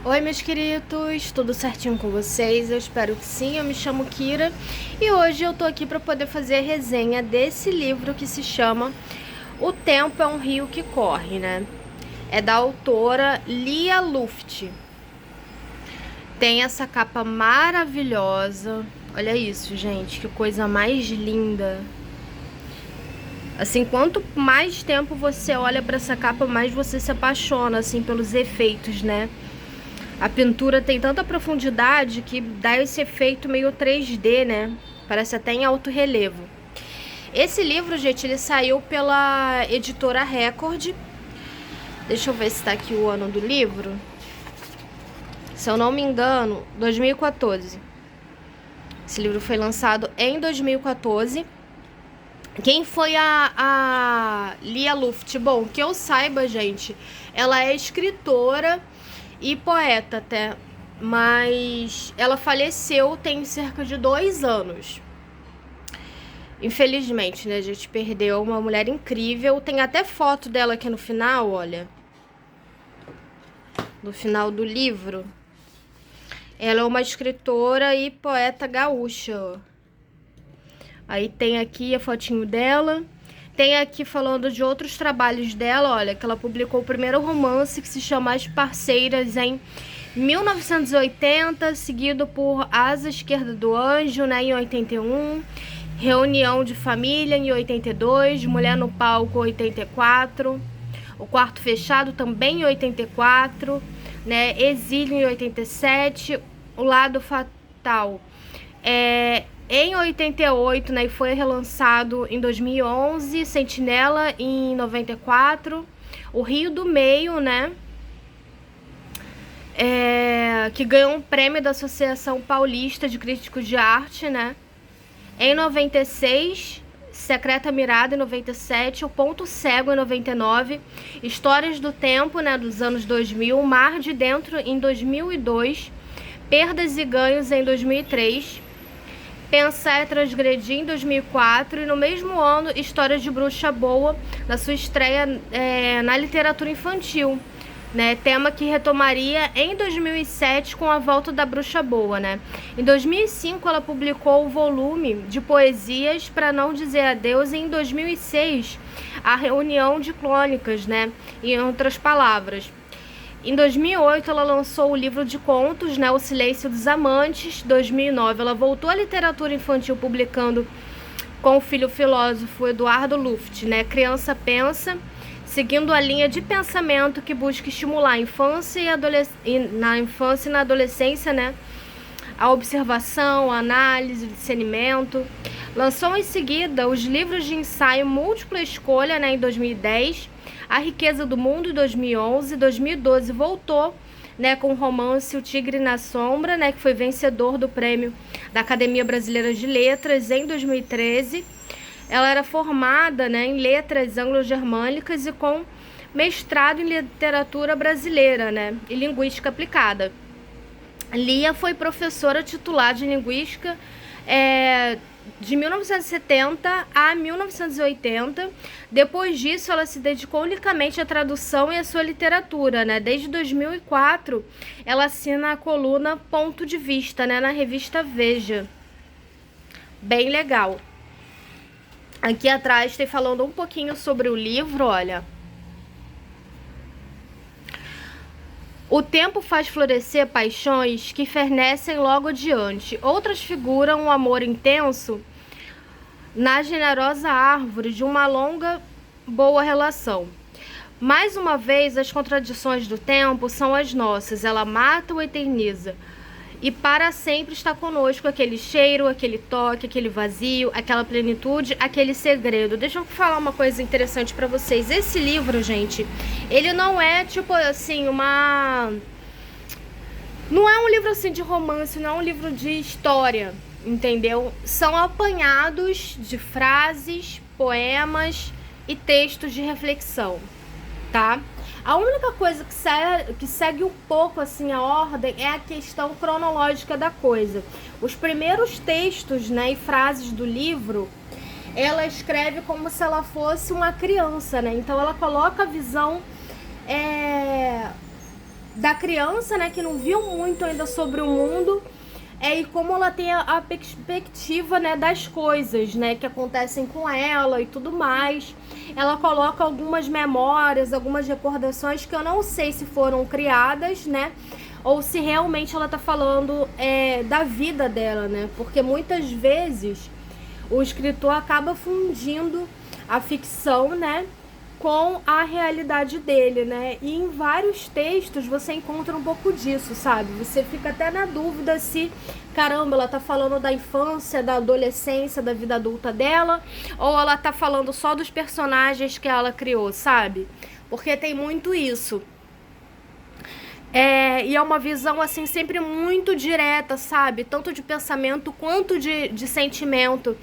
Oi, meus queridos, tudo certinho com vocês? Eu espero que sim. Eu me chamo Kira e hoje eu tô aqui para poder fazer a resenha desse livro que se chama O Tempo é um Rio que Corre, né? É da autora Lia Luft. Tem essa capa maravilhosa. Olha isso, gente, que coisa mais linda. Assim, quanto mais tempo você olha para essa capa, mais você se apaixona, assim, pelos efeitos, né? A pintura tem tanta profundidade que dá esse efeito meio 3D, né? Parece até em alto relevo. Esse livro, gente, ele saiu pela editora Record. Deixa eu ver se tá aqui o ano do livro. Se eu não me engano, 2014. Esse livro foi lançado em 2014. Quem foi a Lia Luft? Bom, que eu saiba, gente, ela é escritora e poeta até, mas ela faleceu tem cerca de 2 anos. Infelizmente, né, a gente perdeu uma mulher incrível. Tem até foto dela aqui no final, olha. No final do livro. Ela é uma escritora e poeta gaúcha. Aí tem aqui a fotinho dela. Tem aqui falando de outros trabalhos dela, olha, que ela publicou o primeiro romance que se chama As Parceiras em 1980, seguido por Asa Esquerda do Anjo, né, em 81, Reunião de Família em 82, Mulher no Palco 84, O Quarto Fechado também em 84, né, Exílio em 87, O Lado Fatal em 88, né, e foi relançado em 2011, Sentinela em 94, O Rio do Meio, né, que ganhou um prêmio da Associação Paulista de Críticos de Arte, né, em 96, Secreta Mirada em 97, O Ponto Cego em 99, Histórias do Tempo, né, dos anos 2000, Mar de Dentro em 2002, Perdas e Ganhos em 2003, Pensar é Transgredir em 2004 e no mesmo ano História de Bruxa Boa, na sua estreia na literatura infantil, né? Tema que retomaria em 2007 com a volta da Bruxa Boa, né? Em 2005 ela publicou o volume de poesias Para Não Dizer Adeus e em 2006 a Reunião de Crônicas, né? Em outras palavras. Em 2008, ela lançou o livro de contos, né, O Silêncio dos Amantes. Em 2009, ela voltou à literatura infantil publicando com o filho filósofo Eduardo Luft, né, Criança Pensa, seguindo a linha de pensamento que busca estimular a infância na infância e na adolescência, né, a observação, a análise, o discernimento. Lançou em seguida os livros de ensaio Múltipla Escolha, né, em 2010, A Riqueza do Mundo em 2011, 2012 voltou, né, com o romance O Tigre na Sombra, né, que foi vencedor do prêmio da Academia Brasileira de Letras em 2013. Ela era formada, né, em letras anglo-germânicas e com mestrado em literatura brasileira, né, e linguística aplicada. Lia foi professora titular de linguística de 1970 a 1980. Depois disso, ela se dedicou unicamente à tradução e à sua literatura, né? Desde 2004, ela assina a coluna Ponto de Vista, né, na revista Veja. Bem legal. Aqui atrás tem falando um pouquinho sobre o livro, olha. O tempo faz florescer paixões que fernecem logo adiante. Outras figuram um amor intenso na generosa árvore de uma longa, boa relação. Mais uma vez, as contradições do tempo são as nossas. Ela mata ou eterniza. E para sempre está conosco aquele cheiro, aquele toque, aquele vazio, aquela plenitude, aquele segredo. Deixa eu falar uma coisa interessante para vocês. Esse livro, gente, ele não é tipo assim, não é um livro assim de romance, não é um livro de história, entendeu? São apanhados de frases, poemas e textos de reflexão, tá? A única coisa que segue um pouco assim a ordem é a questão cronológica da coisa. Os primeiros textos, né, e frases do livro, ela escreve como se ela fosse uma criança, né? Então ela coloca a visão da criança, né, que não viu muito ainda sobre o mundo, e como ela tem a perspectiva, né, das coisas, né, que acontecem com ela e tudo mais. Ela coloca algumas memórias, algumas recordações que eu não sei se foram criadas, né, ou se realmente ela tá falando da vida dela, né, porque muitas vezes o escritor acaba fundindo a ficção, né, com a realidade dele, né? E em vários textos você encontra um pouco disso, sabe? Você fica até na dúvida se, caramba, ela tá falando da infância, da adolescência, da vida adulta dela, ou ela tá falando só dos personagens que ela criou, sabe? Porque tem muito isso. E é uma visão, assim, sempre muito direta, sabe? Tanto de pensamento quanto de sentimento.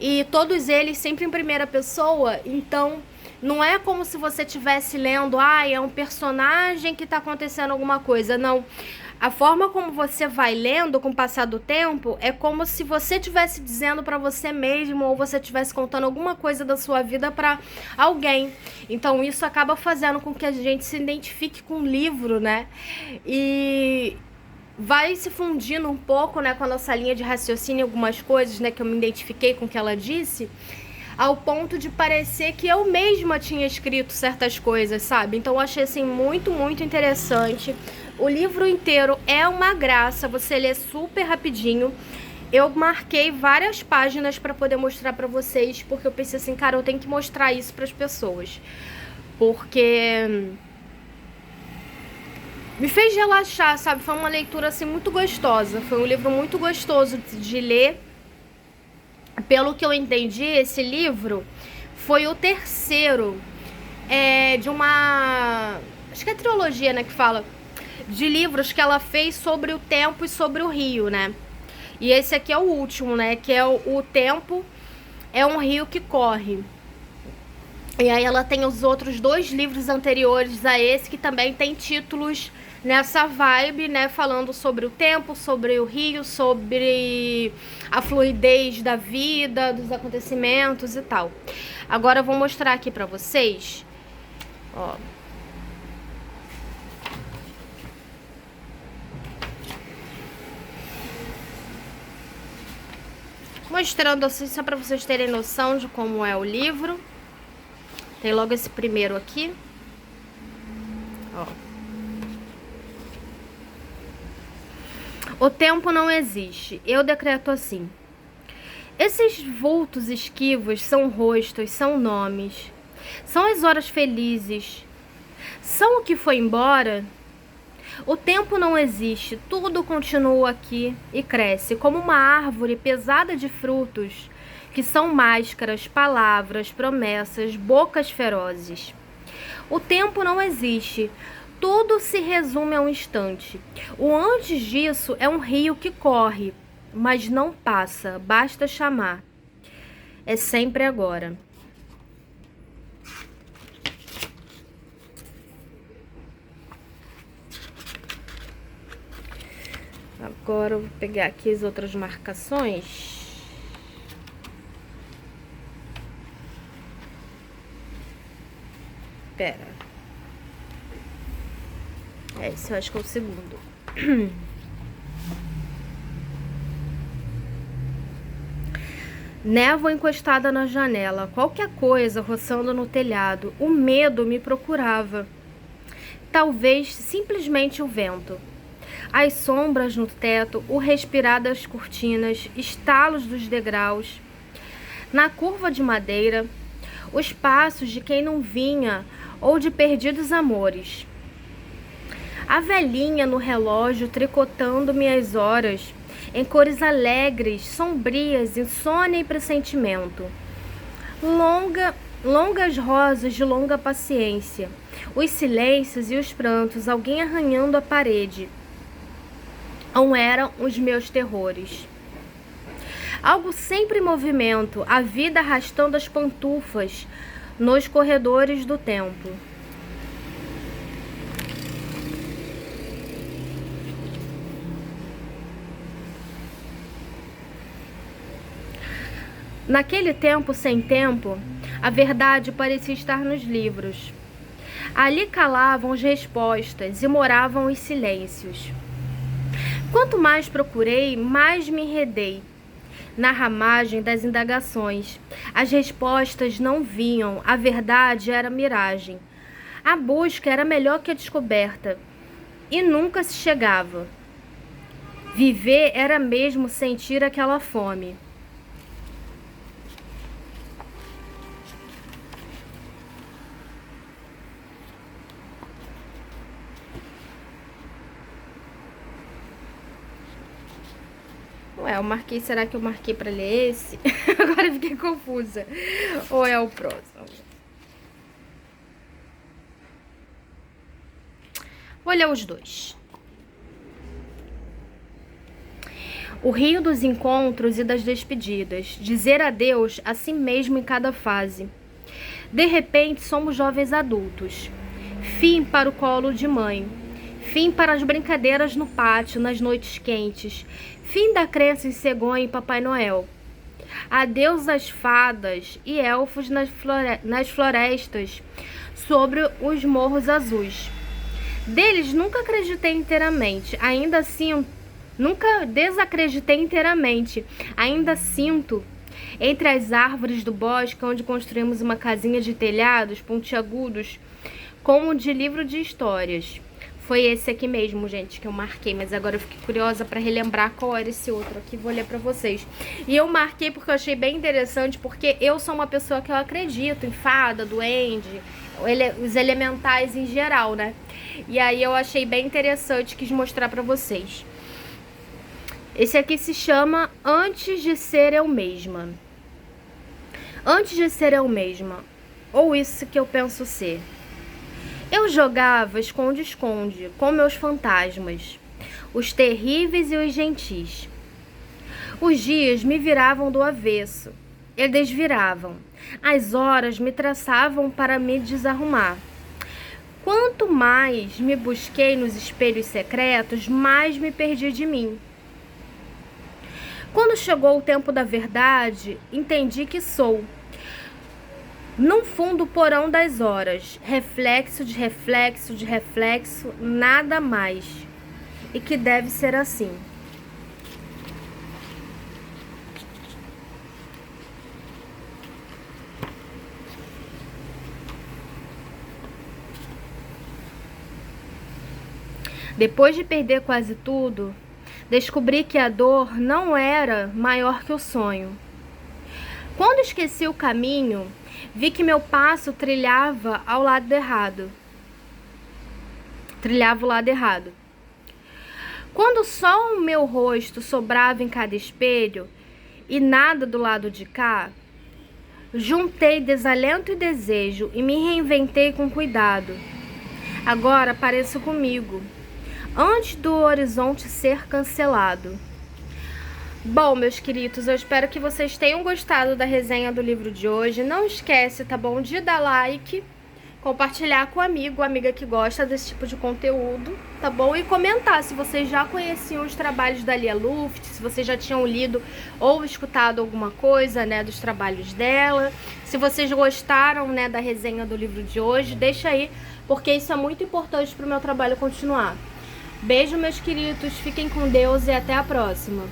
E todos eles sempre em primeira pessoa, então não é como se você estivesse lendo, é um personagem que está acontecendo alguma coisa. Não. A forma como você vai lendo com o passar do tempo é como se você estivesse dizendo para você mesmo, ou você estivesse contando alguma coisa da sua vida para alguém. Então isso acaba fazendo com que a gente se identifique com o livro, né? E vai se fundindo um pouco, né, com a nossa linha de raciocínio, algumas coisas, né, que eu me identifiquei com o que ela disse, ao ponto de parecer que eu mesma tinha escrito certas coisas, sabe? Então eu achei, assim, muito, muito interessante. O livro inteiro é uma graça, você lê super rapidinho. Eu marquei várias páginas para poder mostrar para vocês, porque eu pensei assim, cara, eu tenho que mostrar isso para as pessoas. Porque me fez relaxar, sabe? Foi uma leitura, assim, muito gostosa. Foi um livro muito gostoso de ler. Pelo que eu entendi, esse livro foi o terceiro de uma... acho que é trilogia, né, que fala de livros que ela fez sobre o tempo e sobre o rio, né? E esse aqui é o último, né? Que é o Tempo é um Rio que Corre. E aí ela tem os outros 2 livros anteriores a esse que também tem títulos nessa vibe, né, falando sobre o tempo, sobre o rio, sobre a fluidez da vida, dos acontecimentos e tal. Agora eu vou mostrar aqui pra vocês, ó. Mostrando assim, só pra vocês terem noção de como é o livro. Tem logo esse primeiro aqui, ó. O tempo não existe, eu decreto assim. Esses vultos esquivos são rostos, são nomes, são as horas felizes, são o que foi embora. O tempo não existe, tudo continua aqui e cresce como uma árvore pesada de frutos, que são máscaras, palavras, promessas, bocas ferozes. O tempo não existe. Tudo se resume a um instante. O antes disso é um rio que corre, mas não passa, basta chamar. É sempre agora. Agora eu vou pegar aqui as outras marcações. Pera. Esse eu acho que é o segundo. Névoa encostada na janela, qualquer coisa roçando no telhado. O medo me procurava. Talvez simplesmente o vento. As sombras no teto, o respirar das cortinas, estalos dos degraus. Na curva de madeira, os passos de quem não vinha ou de perdidos amores. A velhinha no relógio tricotando-me as horas, em cores alegres, sombrias, insônia e pressentimento. Longas rosas de longa paciência, os silêncios e os prantos, alguém arranhando a parede. Não eram os meus terrores. Algo sempre em movimento, a vida arrastando as pantufas nos corredores do tempo. Naquele tempo sem tempo, a verdade parecia estar nos livros. Ali calavam as respostas e moravam os silêncios. Quanto mais procurei, mais me enredei na ramagem das indagações. As respostas não vinham, a verdade era miragem. A busca era melhor que a descoberta e nunca se chegava. Viver era mesmo sentir aquela fome. Ué, eu marquei, será que eu marquei pra ler esse? Agora eu fiquei confusa. Ou é o próximo? Vou ler os dois. O rio dos encontros e das despedidas. Dizer adeus a si mesmo em cada fase. De repente, somos jovens adultos. Fim para o colo de mãe. Fim para as brincadeiras no pátio, nas noites quentes. Fim da crença em cegonha e Papai Noel. Adeus às fadas e elfos nas florestas, sobre os morros azuis. Deles nunca acreditei inteiramente, ainda sinto. Nunca desacreditei inteiramente, ainda sinto. Entre as árvores do bosque, onde construímos uma casinha de telhados pontiagudos, como de livro de histórias. Foi esse aqui mesmo, gente, que eu marquei, mas agora eu fiquei curiosa para relembrar qual era esse outro aqui, vou ler para vocês. E eu marquei porque eu achei bem interessante, porque eu sou uma pessoa que eu acredito em fada, duende, os elementais em geral, né? E aí eu achei bem interessante, quis mostrar para vocês. Esse aqui se chama Antes de Ser Eu Mesma. Antes de ser eu mesma, ou isso que eu penso ser. Eu jogava esconde-esconde com meus fantasmas, os terríveis e os gentis. Os dias me viravam do avesso, eles viravam. As horas me traçavam para me desarrumar. Quanto mais me busquei nos espelhos secretos, mais me perdi de mim. Quando chegou o tempo da verdade, entendi que sou, num fundo porão das horas, reflexo de reflexo de reflexo, nada mais. E que deve ser assim. Depois de perder quase tudo, descobri que a dor não era maior que o sonho. Quando esqueci o caminho, vi que meu passo trilhava ao lado errado. Trilhava o lado errado. Quando só o meu rosto sobrava em cada espelho e nada do lado de cá, juntei desalento e desejo e me reinventei com cuidado. Agora pareço comigo, antes do horizonte ser cancelado. Bom, meus queridos, eu espero que vocês tenham gostado da resenha do livro de hoje. Não esquece, tá bom, de dar like, compartilhar com o amigo, amiga que gosta desse tipo de conteúdo, tá bom? E comentar se vocês já conheciam os trabalhos da Lia Luft, se vocês já tinham lido ou escutado alguma coisa, né, dos trabalhos dela. Se vocês gostaram, né, da resenha do livro de hoje, deixa aí, porque isso é muito importante pro meu trabalho continuar. Beijo, meus queridos, fiquem com Deus e até a próxima.